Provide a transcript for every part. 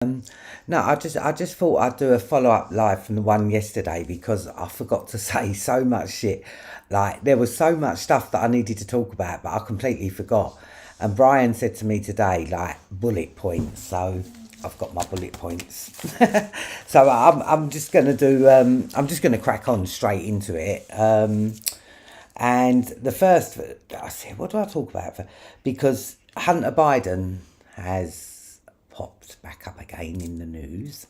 No, I just thought I'd do a follow-up live from the one yesterday because I forgot to say so much shit. Like there was so much stuff that I needed to talk about, but I completely forgot. And Brian said to me today, like bullet points. So I've got my bullet points. So I'm just gonna do I'm just gonna crack on straight into it. And the first, I said, what do I talk about? Because Hunter Biden has popped back up again in the news.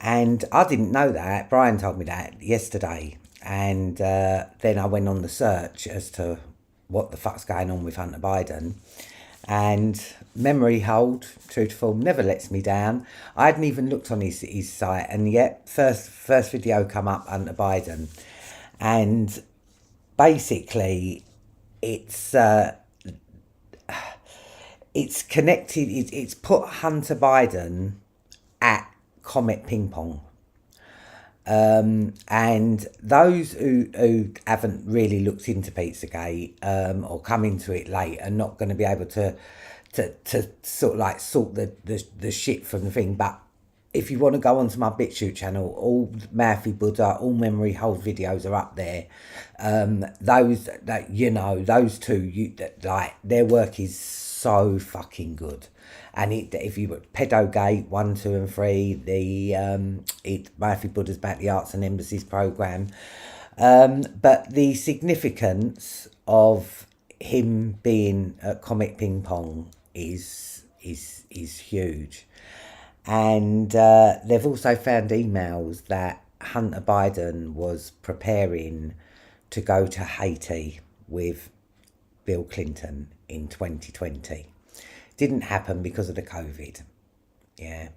And I didn't know that. Brian told me that yesterday. And then I went on the search as to what the fuck's going on with Hunter Biden. And memory hold, true to form, never lets me down. I hadn't even looked on his site, and yet first video come up, Hunter Biden. And basically it's connected, it's put Hunter Biden at Comet Ping Pong. And those who haven't really looked into Pizzagate or come into it late are not going to be able to sort of like sort the shit from the thing. But if you want to go onto my BitChute channel, all Mouthy Buddha, all memory hold videos are up there. Those that those two, like their work is so fucking good. And if you put Pedogate 1, 2, and 3, the Mouthy Buddha's about the Arts and Embassies program, but the significance of him being at Comet Ping Pong is huge. And they've also found emails that Hunter Biden was preparing to go to Haiti with Bill Clinton in 2020. Didn't happen because of the COVID. Yeah.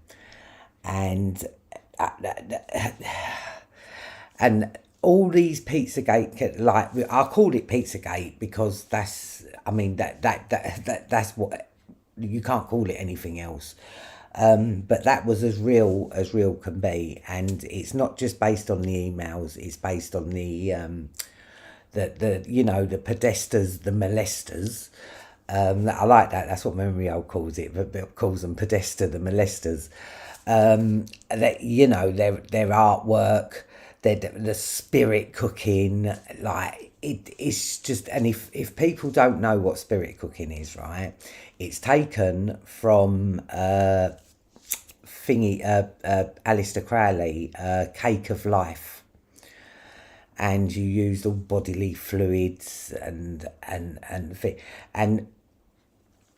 And and all these Pizzagate, like I called it Pizzagate because that's that's what you can't call it anything else. But that was as real can be, and it's not just based on the emails. It's based on the pedesters, the molesters. I like that. That's what Memory Old calls it. But calls them pedester, the molesters. That their artwork, the spirit cooking, like it's just. And if people don't know what spirit cooking is, right, it's taken from Alistair Crowley, Cake of Life, and you used all bodily fluids and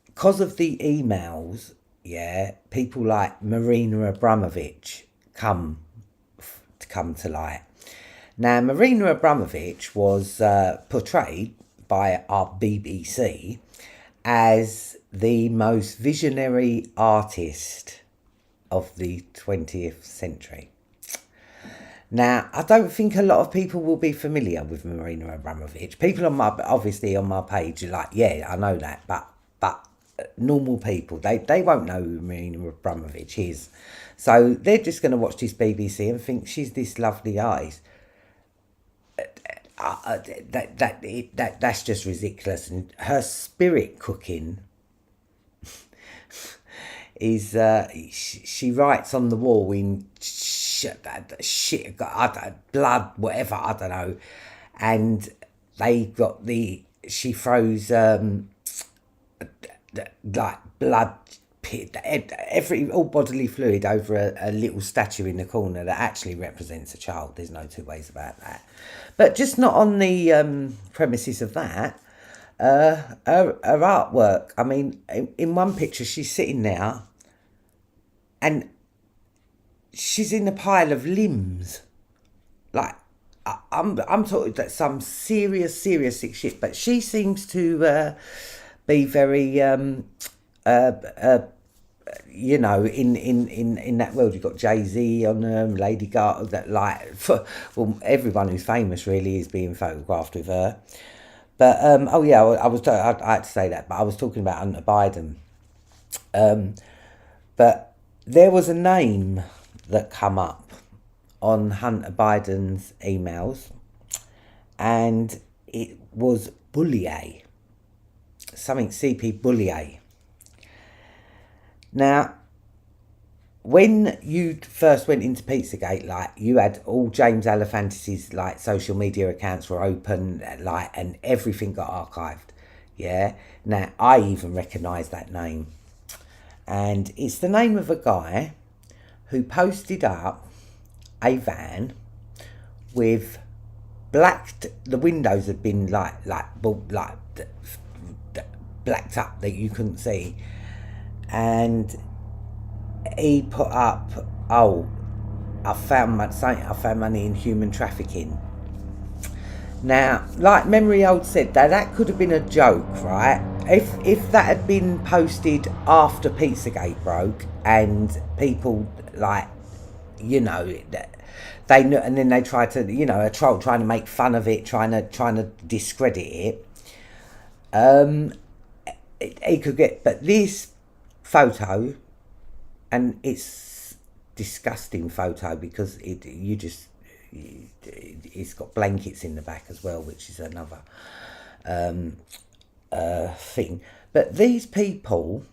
because of the emails, yeah, people like Marina Abramovich come to light. Now, Marina Abramovich was portrayed by our BBC as the most visionary artist of the 20th century. Now, I don't think a lot of people will be familiar with Marina Abramovich. People obviously on my page are like, yeah, I know that, but normal people, they won't know who Marina Abramovich is. So they're just going to watch this BBC and think she's this lovely artist. That's just ridiculous. And her spirit cooking is she writes on the wall in shit, blood, whatever, I don't know, and she throws like blood, all bodily fluid over a little statue in the corner that actually represents a child. There's no two ways about that. But just not on the premises of that. Her artwork, I mean, in one picture she's sitting there and she's in a pile of limbs. Like, I'm talking that some serious sick shit, but she seems to be very in that world. You've got Jay-Z on them, Lady Gaga, that everyone who's famous really is being photographed with her. But I had to say that, but I was talking about Hunter Biden. But there was a name that come up on Hunter Biden's emails, and it was Bullier, something CP Bullier. Now, when you first went into Pizzagate, like you had all James Alefantis's like social media accounts were open, like, and everything got archived. Yeah. Now I even recognise that name, and it's the name of a guy who posted up a van with the windows had been blacked up that you couldn't see, and he put up, oh, I found money in human trafficking. Now, like Memory Old said, that could have been a joke, right? If that had been posted after Pizzagate broke and people like, you know, they knew, and then they tried to, you know, a troll trying to make fun of it, trying to discredit it. He could get, but this photo, and it's disgusting photo because it's got blankets in the back as well, which is another thing. But these people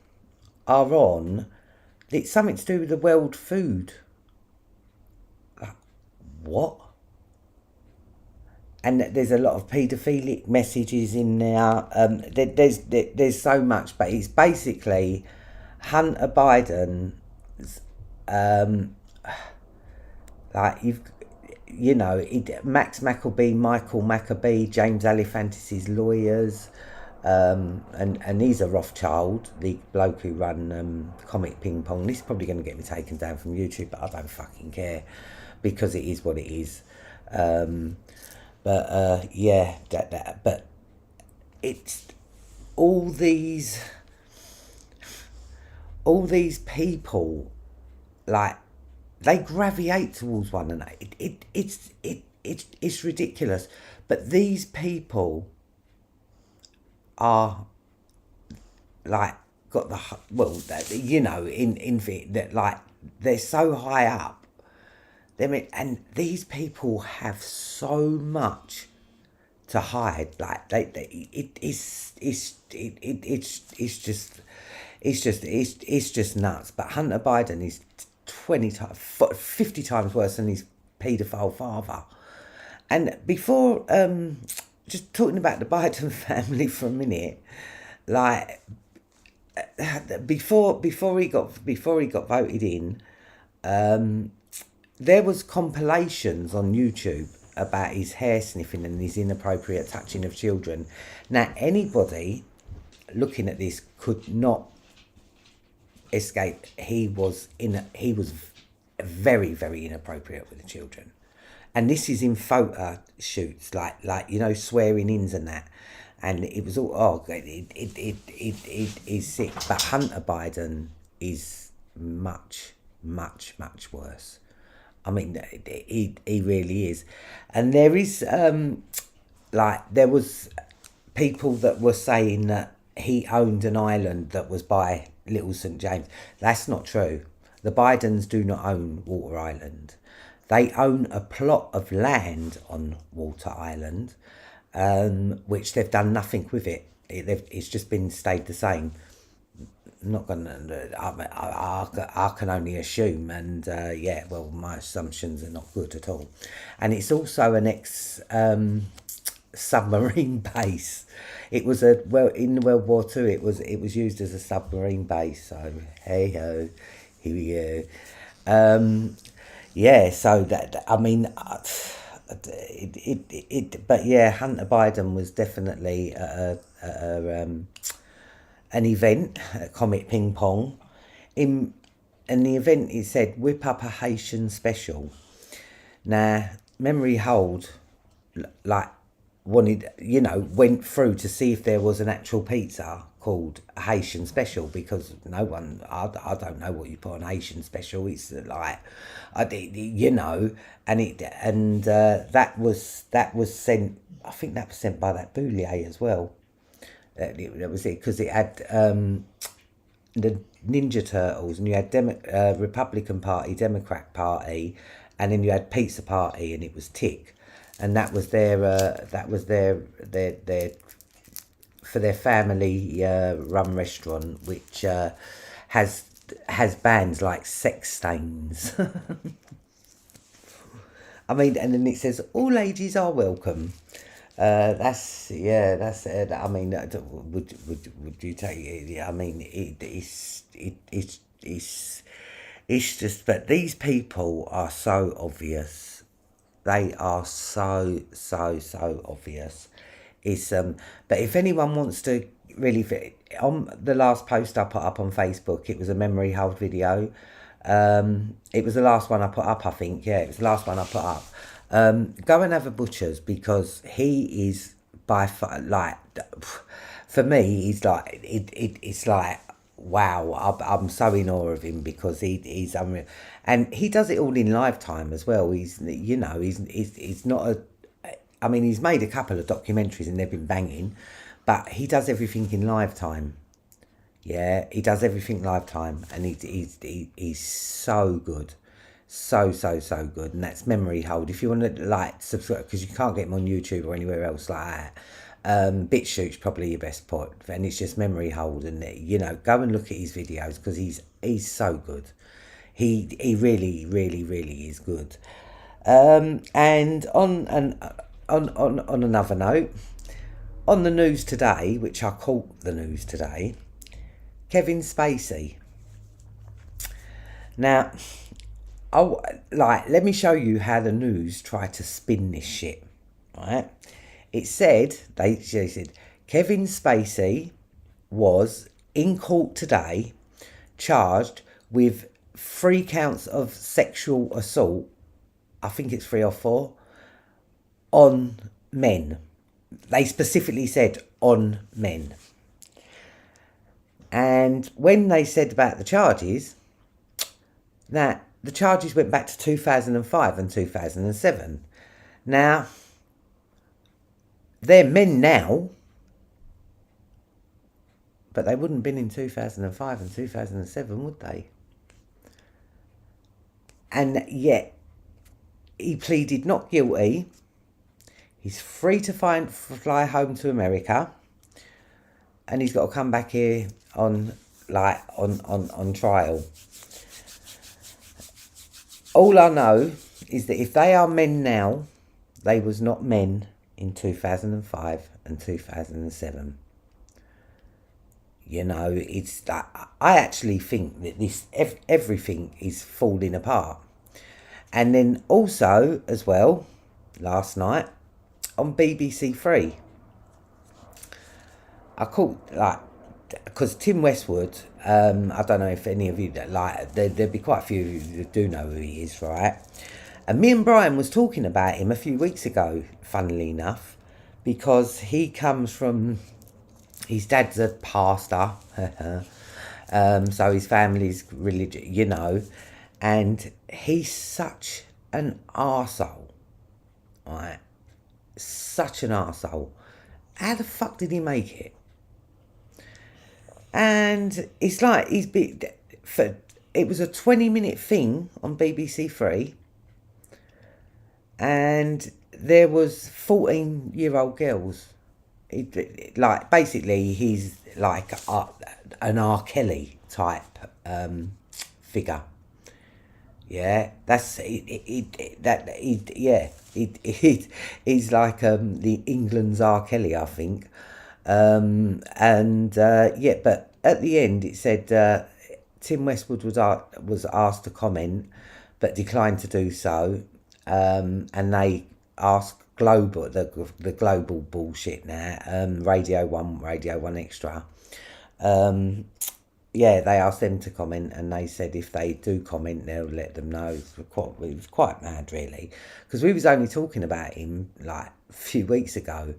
are on, it's something to do with the world food. What? And there's a lot of paedophilic messages in there. There's so much, but it's basically Hunter Biden. Like Max Maccabee, Michael Maccabee, James Alefantis' lawyers, and he's a Rothschild, the bloke who run Comic Ping Pong. This is probably going to get me taken down from YouTube, but I don't fucking care because it is what it is. But it's all these people, like, they gravitate towards one another. It's ridiculous. But these people are like got the, well, you know, in that, like, they're so high up. And these people have so much to hide. Like it's just nuts. But Hunter Biden is 50 times worse than his paedophile father. And before, just talking about the Biden family for a minute, like before he got voted in, there was compilations on YouTube about his hair sniffing and his inappropriate touching of children. Now, anybody looking at this could not escape. He was very, very inappropriate with the children, and this is in photo shoots, like you know, swearing ins and that. And it was all it is sick. But Hunter Biden is much, much, much worse. I mean, he really is. And there is, there was people that were saying that he owned an island that was by Little St. James. That's not true. The Bidens do not own Water Island. They own a plot of land on Water Island, which they've done nothing with it. It's just been stayed the same. Not gonna. I can only assume, and well, my assumptions are not good at all. And it's also an submarine base. It was in World War II. It was used as a submarine base. So hey ho, here we go. So that, I mean, but yeah, Hunter Biden was definitely an event at Comic Ping Pong. In the event, it said, whip up a Haitian special. Now, Memory Hold, like, went through to see if there was an actual pizza called a Haitian special, because I don't know what you put on Haitian special. It's like, and that was sent, I think that was sent by that Boulier as well. That was it, because it had the Ninja Turtles, and you had Republican Party, Democrat Party, and then you had Pizza Party, and it was Tick, and that was their for their family run restaurant, which has has bands like Sex Stains. I mean, and then it says all ages are welcome. That's yeah. That's I mean, would you take it? Yeah, I mean, it's just. But these people are so obvious. They are so obvious. It's But if anyone wants to really on the last post I put up on Facebook, it was a memory hold video. It was the last one I put up, I think. Yeah, it was the last one I put up. Go and have a butcher's, because he is by far, like, for me, he's like, it's like, wow, I'm so in awe of him, because he's unreal. And he does it all in lifetime as well. He's not a, I mean, he's made a couple of documentaries and they've been banging, but he does everything in lifetime. Yeah, he does everything lifetime, and he's so good, so good. And that's Memory Hold. If you want to like subscribe, because you can't get him on YouTube or anywhere else like that. BitChute's probably your best put, and it's just Memory Hold, and go and look at his videos, because he's so good. He really is good. And on another note, on the news today, which I caught the news today, Kevin Spacey. Now, let me show you how the news tried to spin this shit. Right? It said they said Kevin Spacey was in court today, charged with 3 counts of sexual assault. I think it's 3 or 4 on men. They specifically said on men. And when they said about the charges, that the charges went back to 2005 and 2007. Now, they're men now, but they wouldn't have been in 2005 and 2007, would they? And yet, he pleaded not guilty. He's free to fly home to America, and he's got to come back here on trial. All I know is that if they are men now, they was not men in 2005 and 2007. It's like, I actually think that this everything is falling apart. And then also as well, last night on BBC Three, I caught because Tim Westwood, I don't know if any of you there'd be quite a few of you that do know who he is, right? And me and Brian was talking about him a few weeks ago, funnily enough, because he comes from, his dad's a pastor, so his family's religious, and he's such an arsehole, right? Such an arsehole. How the fuck did he make it? And it's like it was a 20-minute thing on BBC Three, and there was 14-year-old girls. Basically, he's like an R. Kelly type figure. Yeah, that's he's like the England's R. Kelly, I think. But at the end it said Tim Westwood was asked to comment, but declined to do so. And they asked the global bullshit now, Radio 1 Extra. They asked them to comment, and they said if they do comment, they'll let them know. It was quite mad, really, because we was only talking about him like a few weeks ago,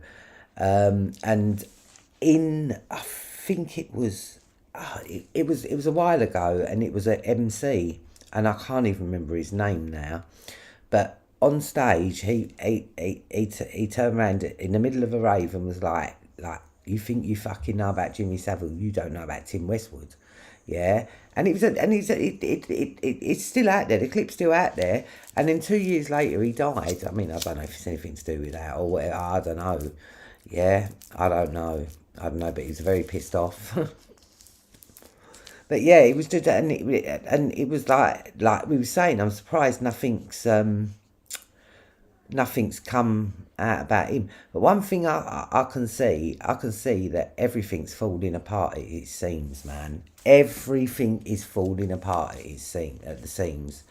and I think it was a while ago, and it was an MC, and I can't even remember his name now, but on stage he turned around in the middle of a rave and was like, you think you fucking know about Jimmy Savile, you don't know about Tim Westwood. Yeah, and it's still out there. The clip's still out there. And then 2 years later, he died. I mean, I don't know if it's anything to do with that or whatever. I don't know. Yeah, I don't know. But he was very pissed off. But yeah, it was just, and it was like we were saying, I'm surprised nothing's come out about him. But one thing I can see, that everything's falling apart. It seems, man, everything is falling apart. At the seams.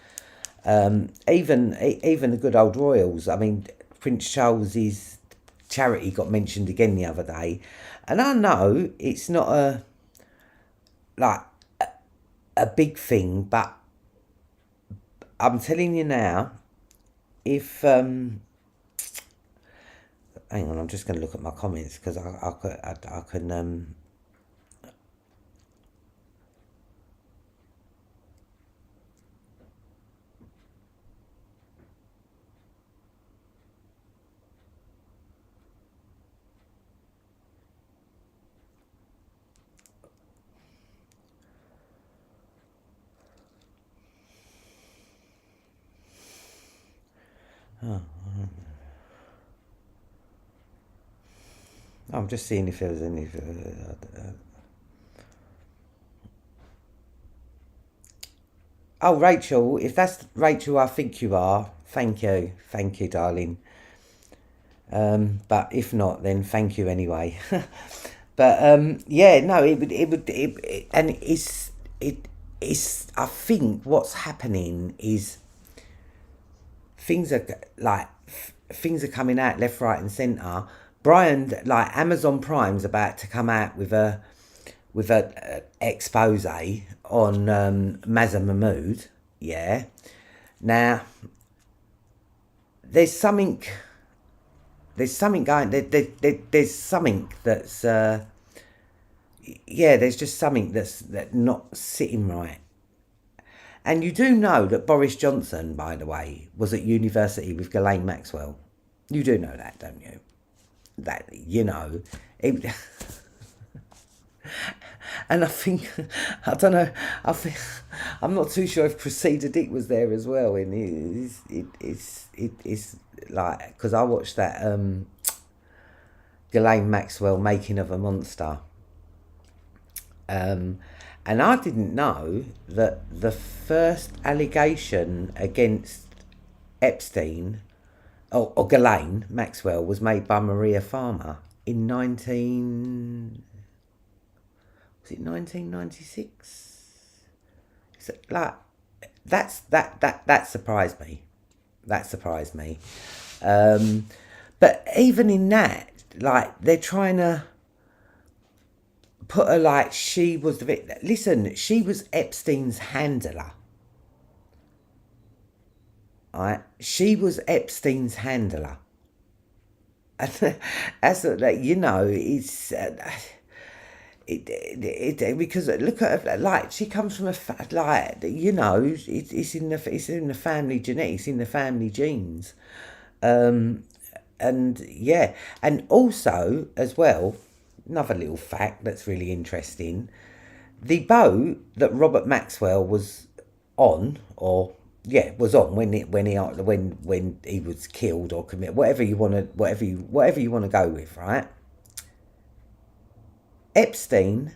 Even the good old royals. I mean, Prince Charles's charity got mentioned again the other day, and I know it's not like a big thing, but I'm telling you now, if hang on, I'm just going to look at my comments because I can I'm just seeing if there was any. Oh, Rachel, if that's Rachel, I think you are. Thank you, darling. But if not, then thank you anyway. But yeah, no, and it's. I think what's happening is things are like things are coming out left, right, and centre. Brian, like Amazon Prime's about to come out with a expose on Mazza Mahmood. Yeah. Now, there's something going. There's something that's there's just something that's not sitting right. And you do know that Boris Johnson, by the way, was at university with Ghislaine Maxwell. You do know that, don't you? That, you know, it, and I think, I don't know, I'm not too sure if Cressida Dick was there as well. And it's like, because I watched that Ghislaine Maxwell Making of a Monster. And I didn't know that the first allegation against Epstein or Ghislaine Maxwell was made by Maria Farmer in 1996? So, like, that surprised me. That surprised me. But even in that, like, they're trying to put her like she was the victim. Listen, she was Epstein's handler. Right? She was Epstein's handler. And as you know, it's because look at her, like she comes from like, you know, it's in the family genetics, in the family genes, and yeah, and also as well, another little fact that's really interesting: the boat that Robert Maxwell was on, was on when he was killed or committed, whatever you want to go with, right? Epstein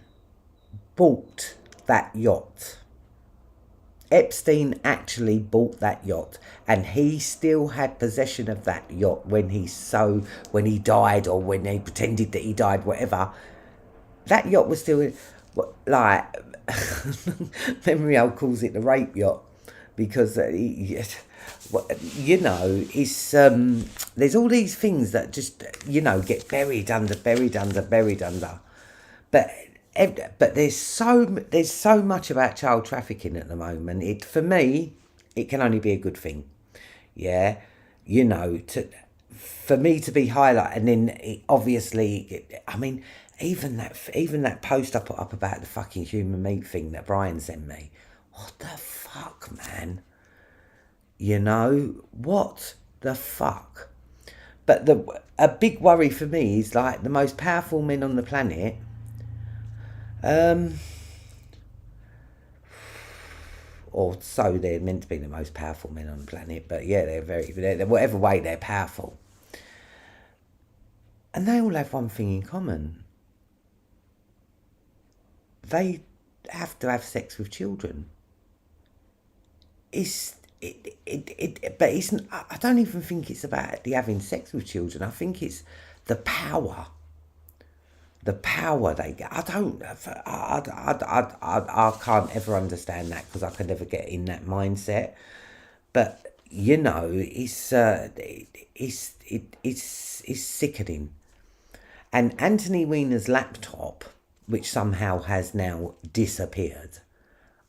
bought that yacht. Epstein actually bought that yacht, and he still had possession of that yacht when he died, or when they pretended that he died, whatever. That yacht was still like Memorial calls it the rape yacht, because you know, it's there's all these things that just, you know, get buried under. But there's so much about child trafficking at the moment. For me, it can only be a good thing. Yeah, you know, for me to be highlighted, and then obviously, I mean, even that post I put up about the fucking human meat thing that Brian sent me. What the fuck, man? You know, what the fuck? But a big worry for me is, like, the most powerful men on the planet. Or so they're meant to be, the most powerful men on the planet. But yeah, they're whatever way they're powerful. And they all have one thing in common. They have to have sex with children. But it's. I don't even think it's about the having sex with children. I think it's the power. The power they get. I can't ever understand that because I can never get in that mindset. But it's sickening. And Anthony Weiner's laptop, which somehow has now disappeared,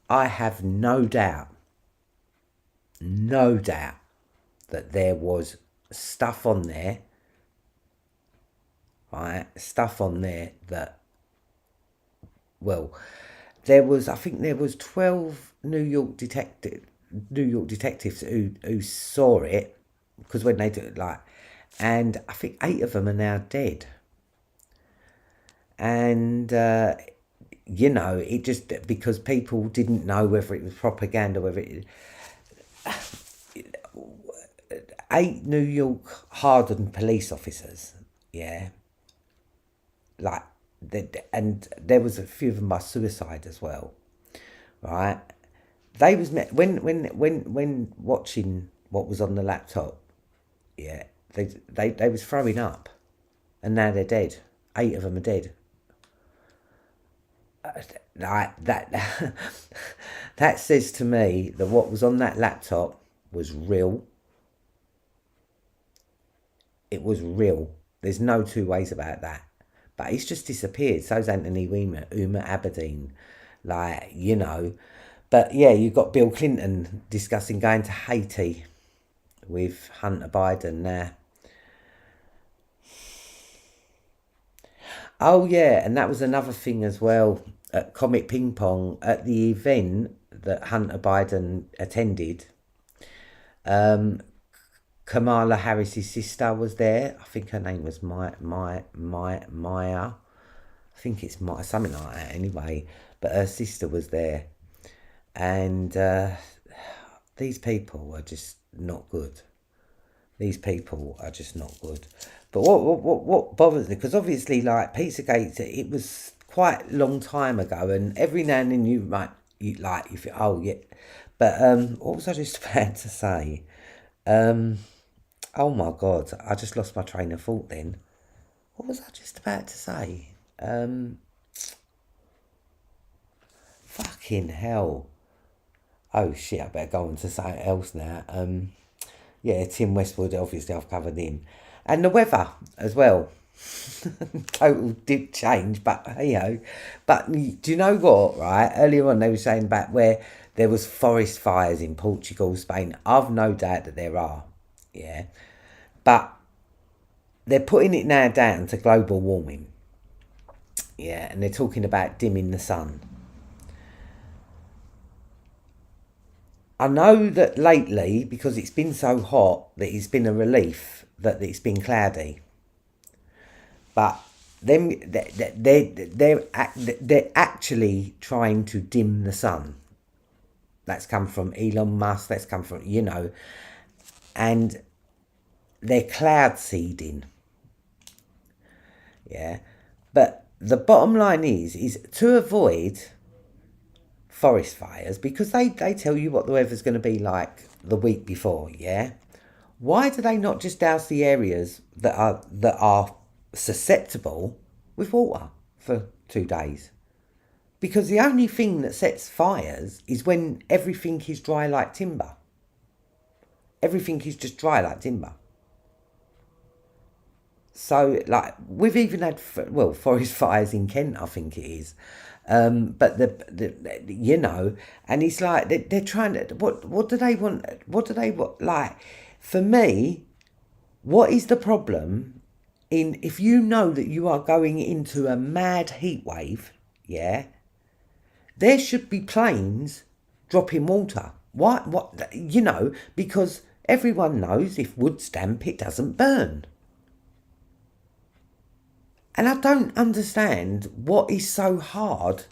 I have no doubt that there was stuff on there, right? Stuff on there that, well, I think there was 12 New York detectives who saw it, because when they do it, and I think 8 of them are now dead. And it just, because people didn't know whether it was propaganda, whether it 8 New York hardened police officers, yeah, and there was a few of them by suicide as well, right? They was met when watching what was on the laptop, yeah. They was throwing up, and now they're dead. 8 of them are dead. That says to me that what was on that laptop was real. It was real. There's no two ways about that. But it's just disappeared. So's Anthony Weiner, Uma Aberdeen, But yeah, you've got Bill Clinton discussing going to Haiti with Hunter Biden now. Oh yeah, and that was another thing as well at Comic Ping Pong, at the event that Hunter Biden attended. Kamala Harris's sister was there. I think her name was Maya. I think it's Maya, something like that anyway. But her sister was there. And these people are just not good. These people are just not good. But what bothers me, because obviously, Pizzagate, it was quite a long time ago, and every now and then you think, oh yeah. But what was I just about to say? Oh my God, I just lost my train of thought then. What was I just about to say? Fucking hell. Oh shit, I better go on to something else now. Yeah, Tim Westwood, obviously I've covered him. And the weather as well. Total did change, but But do you know what, right? Earlier on they were saying about where there was forest fires in Portugal, Spain. I've no doubt that there are, yeah. But they're putting it now down to global warming. Yeah, and they're talking about dimming the sun. I know that lately, because it's been so hot, that it's been a relief that it's been cloudy. But they're actually trying to dim the sun. That's come from Elon Musk. That's come from, and they're cloud seeding. Yeah, but the bottom line is to avoid forest fires, because they tell you what the weather's going to be like the week before, yeah? Why do they not just douse the areas that are susceptible with water for 2 days? Because the only thing that sets fires is when everything is dry like timber. Everything is just dry like timber. So, we've even had, forest fires in Kent, I think it is. But and it's like they're trying to. What do they want? What do they want? For me, what is the problem if you know that you are going into a mad heat wave? Yeah, there should be planes dropping water. What because everyone knows if wood's damp, it doesn't burn. And I don't understand what is so hard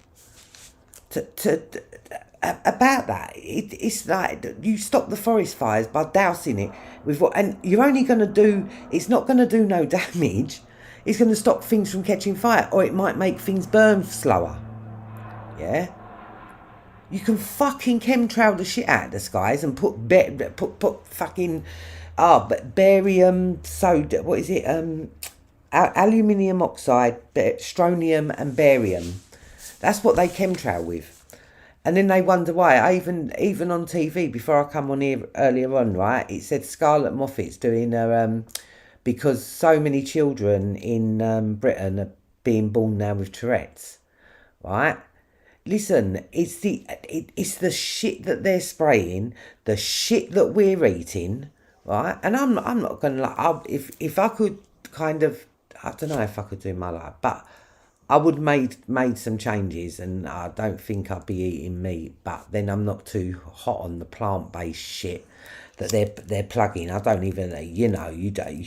about that. It's like you stop the forest fires by dousing it with what, and you're only going to do. It's not going to do no damage. It's going to stop things from catching fire, or it might make things burn slower. Yeah. You can fucking chemtrail the shit out of the skies and put fucking but barium soda. What is it? Aluminium oxide, strontium, and barium. That's what they chemtrail with. And then they wonder why. I even on TV before I come on here earlier on, right? It said Scarlett Moffat's doing her because so many children in Britain are being born now with Tourette's, right? Listen, it's the shit that they're spraying, the shit that we're eating, right? And I'm not gonna like if I could kind of, I don't know if I could do my life, but I would made some changes, and I don't think I'd be eating meat. But then I'm not too hot on the plant based shit that they're plugging. I don't even you don't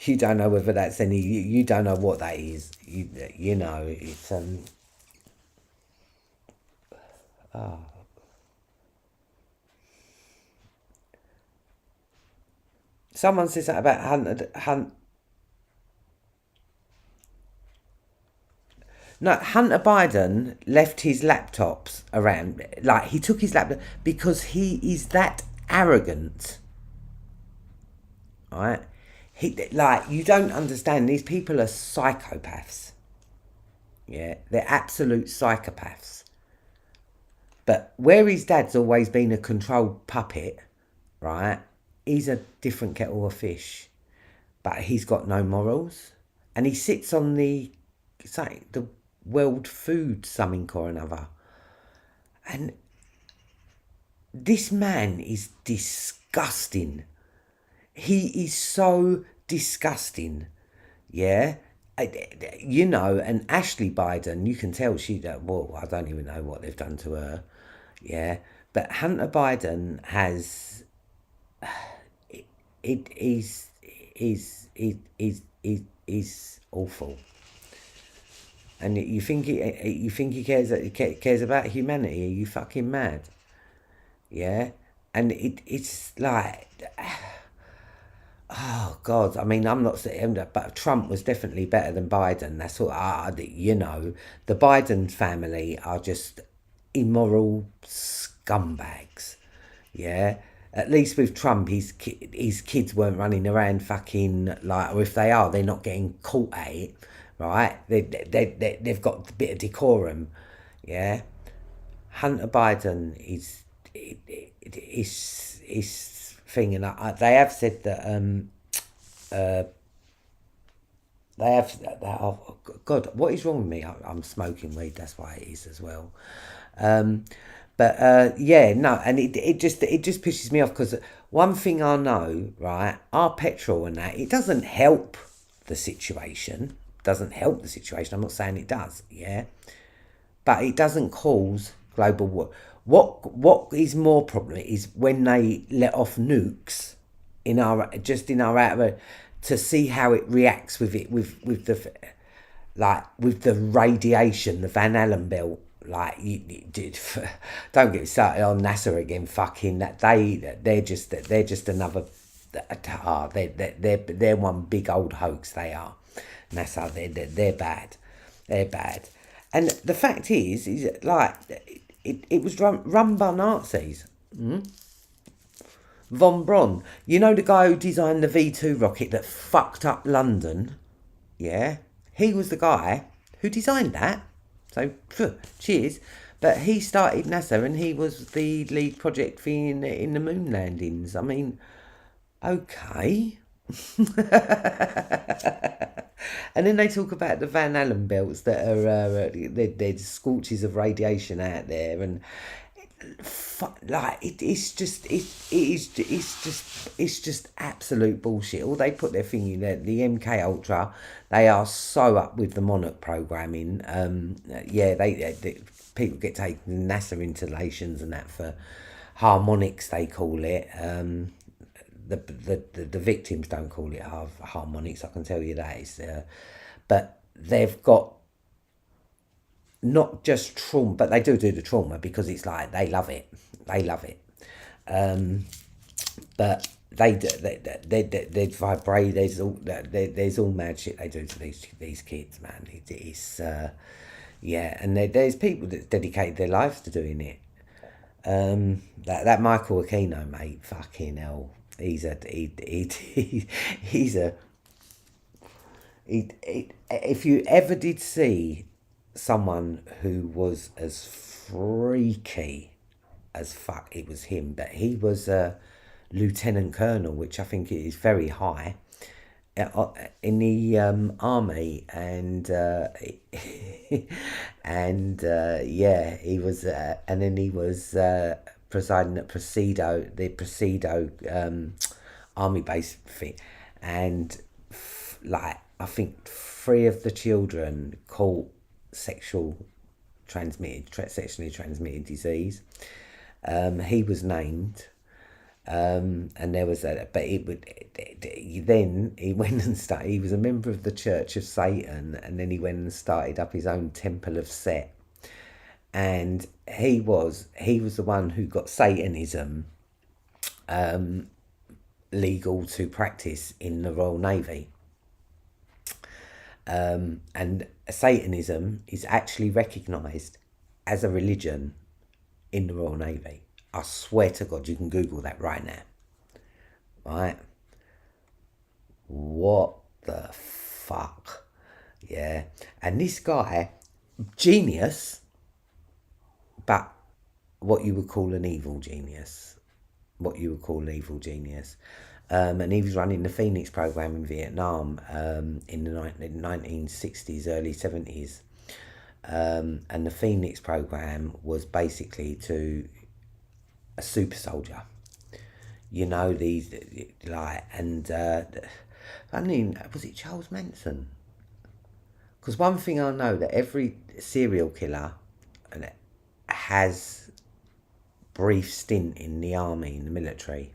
you don't know whether that's any you don't know what that is. You know it's Someone says that about Hunter Biden left his laptops around. Like, he took his laptop because he is that arrogant. Right? You don't understand. These people are psychopaths. Yeah, they're absolute psychopaths. But where his dad's always been a controlled puppet, right? He's a different kettle of fish. But he's got no morals. And he sits on the World Food something or another. And this man is disgusting. He is so disgusting. Yeah. And Ashley Biden, you can tell I don't even know what they've done to her. Yeah. But Hunter Biden has, it is awful. And you think he cares about humanity? Are you fucking mad? Yeah, and it's like, oh God. I mean, I'm not saying, but Trump was definitely better than Biden. That's what the Biden family are just immoral scumbags. Yeah. At least with Trump, his kids weren't running around fucking or if they are, they're not getting caught at it. Right, they've got a bit of decorum, yeah. Hunter Biden is thing, and they have said that oh God, what is wrong with me? I'm smoking weed, that's why it is as well. Yeah, no, and it just pisses me off because one thing I know, right, our petrol and that, it doesn't help the situation. I'm not saying it does, yeah, but it doesn't cause global war. What is more problem is when they let off nukes in our outer to see how it reacts with the radiation, the Van Allen belt. Don't get started on NASA again. Fucking that they're just another. They're one big old hoax. They are. NASA, they're bad. They're bad. And the fact is it was run by Nazis. Von Braun. You know the guy who designed the V2 rocket that fucked up London? Yeah. He was the guy who designed that. So, cheers. But he started NASA and he was the lead project in the moon landings. I mean, okay. And then they talk about the Van Allen belts that are there's scorches of radiation out there, and it's just absolute bullshit. All they put their thing in there, the MK Ultra, they are so up with the Monarch programming. They people get taken NASA installations and that for harmonics, they call it. The victims don't call it harmonics, I can tell you that. But they've got not just trauma, but they do the trauma because it's like they love it. But they vibrate. There's all mad shit they do to these kids, man. Yeah, and there's people that dedicated their lives to doing it. That Michael Aquino, mate, fucking hell, he's a if you ever did see someone who was as freaky as fuck, it was him. But he was a lieutenant colonel, which I think is very high in the army, and yeah, he was, and then he was presiding at the Presidio army base thing, and like I think 3 of the children caught sexually transmitted disease. He was named, and there was a, but it would. Then he went and started. He was a member of the Church of Satan, and then he went and started up his own temple of Set. And he was the one who got Satanism legal to practice in the Royal Navy. And Satanism is actually recognised as a religion in the Royal Navy. I swear to God, you can Google that right now. Right? What the fuck? Yeah. And this guy, genius, but what you would call an evil genius. And he was running the Phoenix program in Vietnam in the 1960s, early 70s. And the Phoenix program was basically to a super soldier. You know, these, like, and I mean, was it Charles Manson? Because one thing I know, that every serial killer has brief stint in the army, in the military.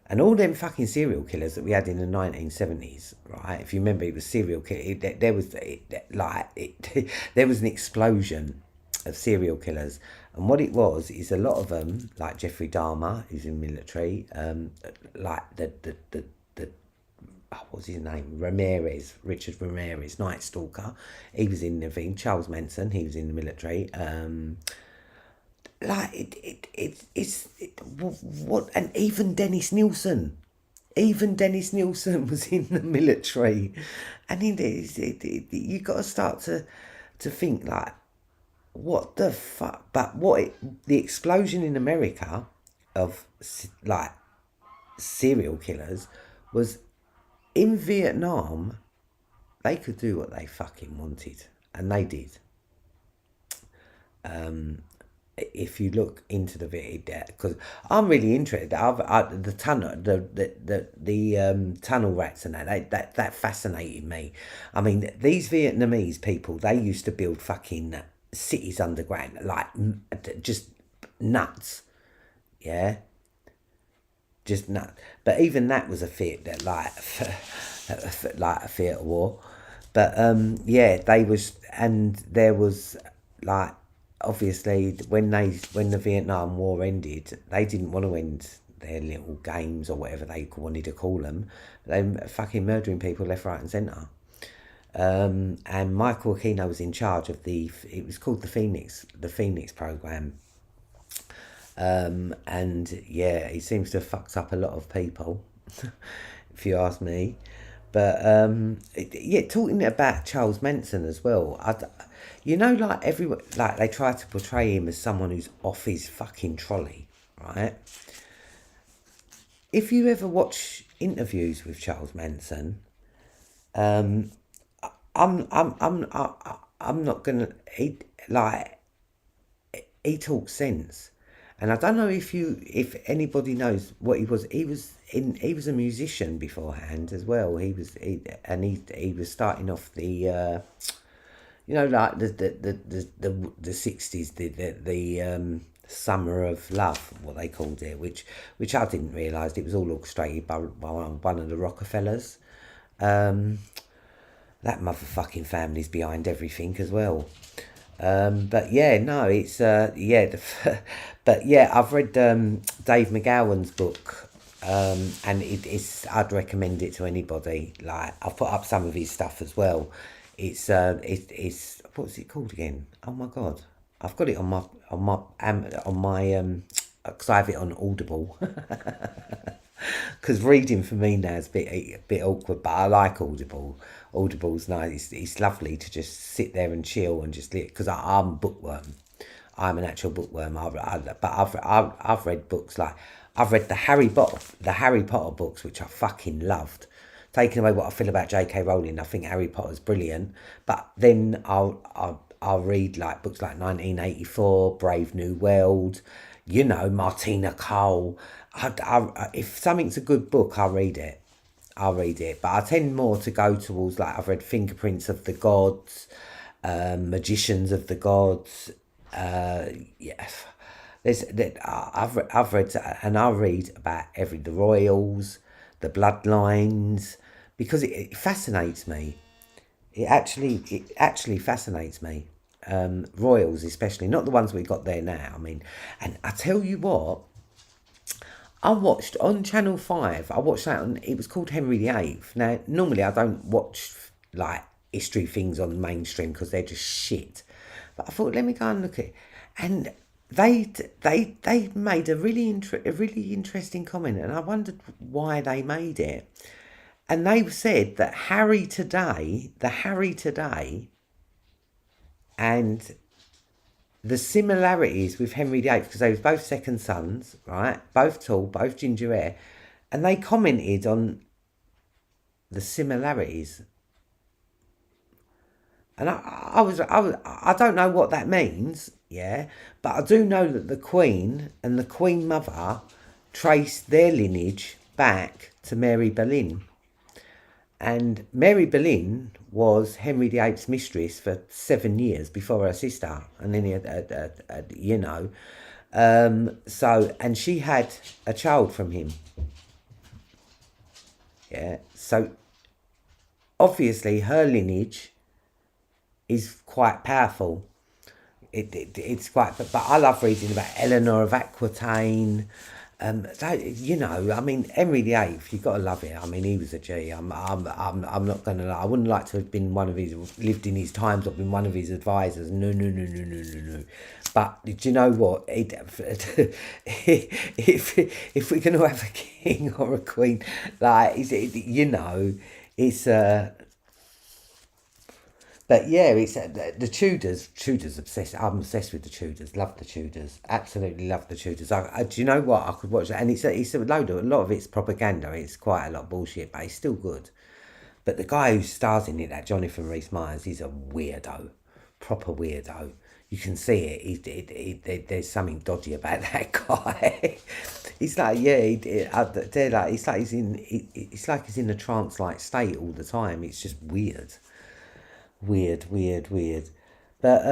And all them fucking serial killers that we had in the 1970s, right? If you remember, it was serial killer. There was an explosion of serial killers, and what it was is a lot of them, like Jeffrey Dahmer, who's in the military, like the what's his name? Richard Ramirez, Night Stalker. He was in the thing. Charles Manson, he was in the military. What, and even Dennis Nielsen was in the military, and you got to start to think, like, what the fuck? But the explosion in America of like serial killers was in Vietnam. They could do what they fucking wanted, and they did. If you look into the video, because I'm really interested. The tunnel rats and that fascinated me. I mean, these Vietnamese people, they used to build fucking cities underground, like just nuts, yeah, just nuts. But even that was a theatre, like a theatre war. But yeah, they was, and there was, like, obviously when the Vietnam War ended, they didn't want to end their little games or whatever they wanted to call them. They were fucking murdering people left, right, and centre. And Michael Aquino was in charge of it was called the Phoenix program. And yeah, he seems to have fucked up a lot of people, if you ask me. But yeah, talking about Charles Manson as well, you know, like everyone, like they try to portray him as someone who's off his fucking trolley, right? If you ever watch interviews with Charles Manson, I'm not gonna. He talks sense, and I don't know if anybody knows what he was. He was a musician beforehand as well. He was starting off the. You know, like the 60s, the Summer of Love, what they called it, which I didn't realise it was all orchestrated by one of the Rockefellers. That motherfucking family's behind everything as well. But yeah, no, it's but yeah, I've read Dave McGowan's book, and I'd recommend it to anybody. Like, I've put up some of his stuff as well. It's what's it called again? Oh my god, I've got it on my because I have it on Audible. Because reading for me now is a bit awkward, but I like Audible. Audible's nice. It's lovely to just sit there and chill and just because I'm a bookworm. I'm an actual bookworm. I've read books like I've read the Harry Potter books, which I fucking loved. Taking away what I feel about J.K. Rowling, I think Harry Potter's brilliant. But then I'll read like books like 1984, Brave New World, you know, Martina Cole. If something's a good book, I'll read it. But I tend more to go towards like I've read Fingerprints of the Gods, Magicians of the Gods. Yeah, I've read and I'll read about the royals, the bloodlines, because it fascinates me. It actually fascinates me. Royals especially, not the ones we got there now. I mean, and I tell you what, I watched on Channel 5, I watched that it was called Henry VIII. Now, normally I don't watch like history things on mainstream because they're just shit. But I thought, let me go and look at it. And they made a really interesting comment, and I wondered why they made it. And they said that Harry today, and the similarities with Henry VIII, because they was both second sons, right? Both tall, both ginger hair, and they commented on the similarities. And I don't know what that means, yeah, but I do know that the Queen and the Queen Mother traced their lineage back to Mary Boleyn. And Mary Boleyn was Henry VIII's mistress for 7 years before her sister, and then he had, you know, and she had a child from him. Yeah, so obviously her lineage is quite powerful. It's quite, but I love reading about Eleanor of Aquitaine. You know, I mean, Henry VIII, you've got to love it. I mean, he was a G. I'm not gonna lie. I wouldn't like to have been lived in his times or been one of his advisors. No. But do you know what? If we're gonna have a king or a queen, like you know, it's But yeah, it's the Tudors. Tudors obsessed. I'm obsessed with the Tudors. Love the Tudors. Absolutely love the Tudors. Do you know what? I could watch that, and it's a lot of it's propaganda. It's quite a lot of bullshit, but it's still good. But the guy who stars in it, that Jonathan Rhys-Meyers, he's a weirdo, proper weirdo. You can see it. There's something dodgy about that guy. He's like, yeah, they're like, it's like he's in a trance-like state all the time. It's just weird. Weird. But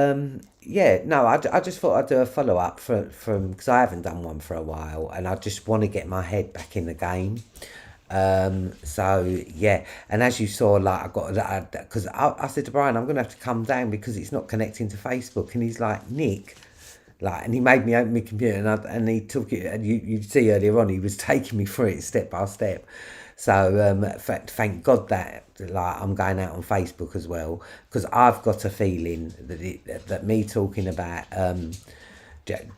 yeah, no, I just thought I'd do a follow up from because I haven't done one for a while, and I just want to get my head back in the game. So yeah, and as you saw, like I got that because I said to Brian, I'm gonna have to come down because it's not connecting to Facebook, and he's like, Nick. Like, and he made me open my computer, and he took it, and you see earlier on, he was taking me through it step by step. So thank God that like I'm going out on Facebook as well, because I've got a feeling that me talking about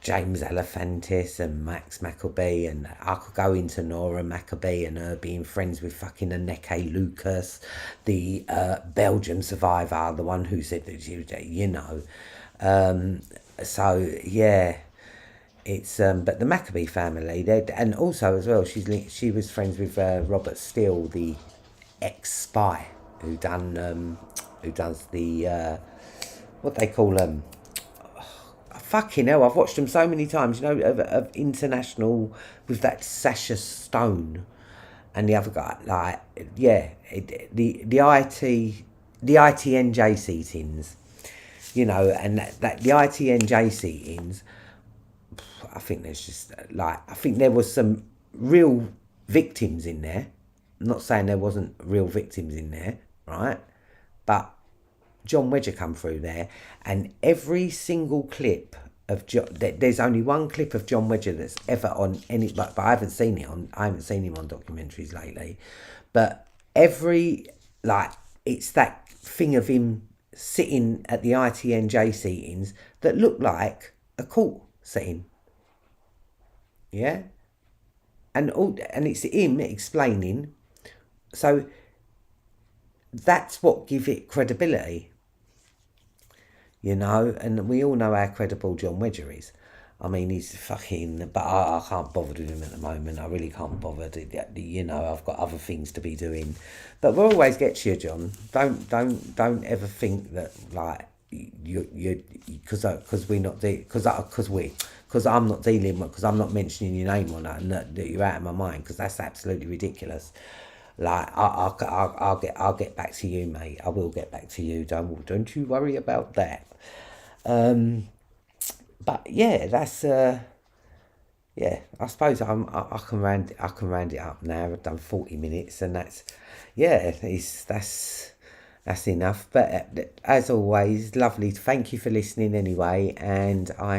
James Alefantis and Max Maccabee, and I could go into Nora Maccabee and her being friends with fucking Anneke Lucas, the Belgium survivor, the one who said that she was, you know. So yeah, it's but the Maccabee family, and also as well, she was friends with Robert Steele, the ex-spy who does the what they call fucking hell, I've watched them so many times, you know, of international with that Sasha Stone and the other guy, like yeah, the ITNJ seatings. You know, and that the ITNJ seatings, I think there's just like, I think there was some real victims in there. I'm not saying there wasn't real victims in there, right? But John Wedger come through there, and every single clip of there's only one clip of John Wedger that's ever on any, but I haven't seen him on documentaries lately. But every, like, it's that thing of him sitting at the ITNJ seatings that look like a court sitting. Yeah? And it's him explaining. So that's what give it credibility. You know, and we all know how credible John Wedger is. I mean, he's fucking... But I can't bother with him at the moment. I really can't bother. You know, I've got other things to be doing. But we'll always get to you, John. Don't ever think that, like, because we're not... Because I'm not dealing with... Because I'm not mentioning your name on that, and that you're out of my mind, because that's absolutely ridiculous. Like, I'll get back to you, mate. I will get back to you. Don't you worry about that. But yeah, that's yeah. I suppose I can round it up now. I've done 40 minutes, and that's that's enough. But as always, lovely. Thank you for listening anyway, and I